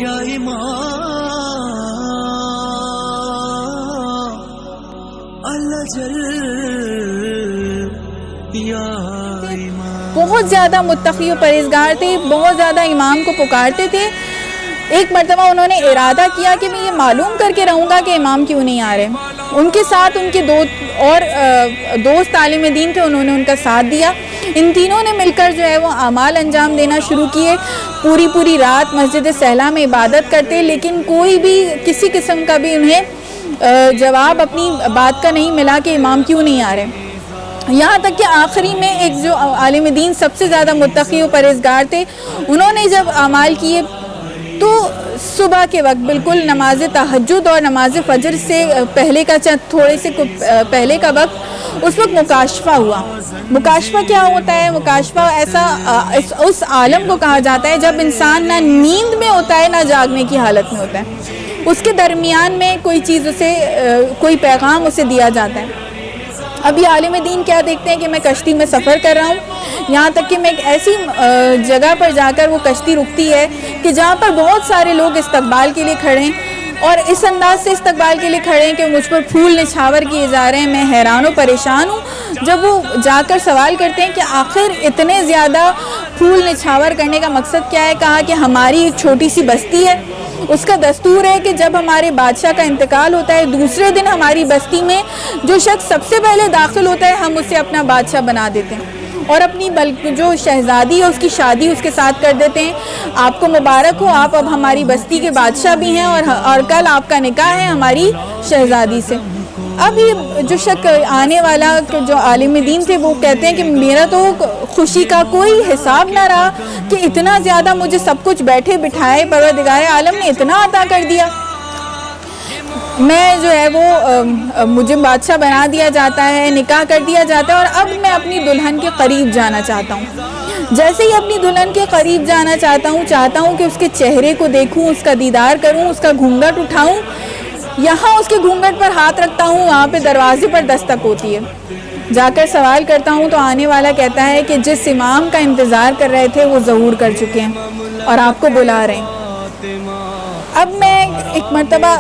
یا امام اللہ جل یا امام. بہت زیادہ متقی و پرہیزگار تھے، بہت زیادہ امام کو پکارتے تھے. ایک مرتبہ انہوں نے ارادہ کیا کہ میں یہ معلوم کر کے رہوں گا کہ امام کیوں نہیں آ رہے. ان کے ساتھ ان کے دو اور دوست عالم دین تھے، انہوں نے ان کا ساتھ دیا. ان تینوں نے مل کر جو ہے وہ اعمال انجام دینا شروع کیے. پوری رات مسجد سہلا میں عبادت کرتے، لیکن کوئی بھی کسی قسم کا بھی انہیں جواب اپنی بات کا نہیں ملا کہ امام کیوں نہیں آ رہے. یہاں تک کہ آخری میں ایک جو عالم دین سب سے زیادہ متقی و پرہیزگار تھے، انہوں نے جب اعمال کیے تو صبح کے وقت بالکل نماز تہجد اور نماز فجر سے پہلے کا تھوڑے سے پہلے کا وقت، اس وقت مکاشفہ ہوا. مکاشفہ کیا ہوتا ہے؟ مکاشفہ ایسا اس عالم کو کہا جاتا ہے جب انسان نہ نیند میں ہوتا ہے نہ جاگنے کی حالت میں ہوتا ہے. اس کے درمیان میں کوئی چیز اسے کوئی پیغام اسے دیا جاتا ہے. ابھی عالم دین کیا دیکھتے ہیں کہ میں کشتی میں سفر کر رہا ہوں، یہاں تک کہ میں ایک ایسی جگہ پر جا کر وہ کشتی رکتی ہے کہ جہاں پر بہت سارے لوگ استقبال کے لیے کھڑے ہیں، اور اس انداز سے استقبال کے لیے کھڑے ہیں کہ مجھ پر پھول نچھاور کیے جا رہے ہیں. میں حیران و پریشان ہوں. جب وہ جا کر سوال کرتے ہیں کہ آخر اتنے زیادہ پھول نچھاور کرنے کا مقصد کیا ہے، کہا کہ ہماری ایک چھوٹی سی بستی ہے، اس کا دستور ہے کہ جب ہمارے بادشاہ کا انتقال ہوتا ہے دوسرے دن ہماری بستی میں جو شخص سب سے پہلے داخل ہوتا ہے ہم اسے اپنا بادشاہ بنا دیتے ہیں، اور اپنی جو شہزادی ہے اس کی شادی اس کے ساتھ کر دیتے ہیں. آپ کو مبارک ہو، آپ اب ہماری بستی کے بادشاہ بھی ہیں، اور کل آپ کا نکاح ہے ہماری شہزادی سے. اب یہ جو شخص آنے والا جو عالم دین تھے وہ کہتے ہیں کہ میرا تو خوشی کا کوئی حساب نہ رہا کہ اتنا زیادہ مجھے سب کچھ بیٹھے بٹھائے پروردگار عالم نے اتنا عطا کر دیا. میں جو ہے وہ مجھے بادشاہ بنا دیا جاتا ہے، نکاح کر دیا جاتا ہے، اور اب میں اپنی دلہن کے قریب جانا چاہتا ہوں. جیسے ہی اپنی دلہن کے قریب جانا چاہتا ہوں کہ اس کے چہرے کو دیکھوں، اس کا دیدار کروں، اس کا گھونگھٹ اٹھاؤں. یہاں اس کے گھونگھٹ پر ہاتھ رکھتا ہوں، وہاں پہ دروازے پر دستک ہوتی ہے. جا کر سوال کرتا ہوں تو آنے والا کہتا ہے کہ جس امام کا انتظار کر رہے تھے وہ ظہور کر چکے ہیں اور آپ کو بلا رہے ہیں. اب میں ایک مرتبہ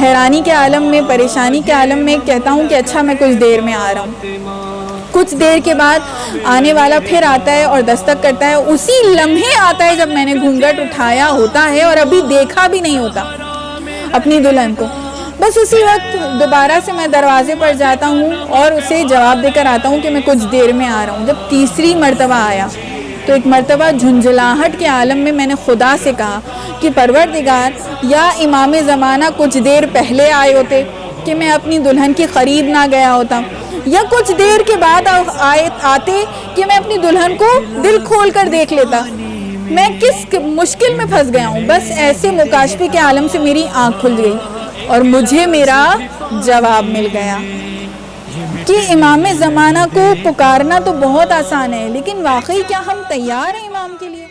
حیرانی کے عالم میں، پریشانی کے عالم میں کہتا ہوں کہ اچھا میں کچھ دیر میں آ رہا ہوں. کچھ دیر کے بعد آنے والا پھر آتا ہے اور دستک کرتا ہے. اسی لمحے آتا ہے جب میں نے گھونگھٹ اٹھایا ہوتا ہے اور ابھی دیکھا بھی نہیں ہوتا اپنی دلہن کو. بس اسی وقت دوبارہ سے میں دروازے پر جاتا ہوں اور اسے جواب دے کر آتا ہوں کہ میں کچھ دیر میں آ رہا ہوں. جب تیسری مرتبہ آیا تو ایک مرتبہ جھنجھلاہٹ کے عالم میں میں نے خدا سے کہا کہ پروردگار، یا امام زمانہ کچھ دیر پہلے آئے ہوتے کہ میں اپنی دلہن کے قریب نہ گیا ہوتا، یا کچھ دیر کے بعد آتے کہ میں اپنی دلہن کو دل کھول کر دیکھ لیتا. میں کس مشکل میں پھنس گیا ہوں. بس ایسے مکاشفے کے عالم سے میری آنکھ کھل گئی اور مجھے میرا جواب مل گیا کہ امام زمانہ کو پکارنا تو بہت آسان ہے، لیکن واقعی کیا ہم تیار ہیں امام کے لیے؟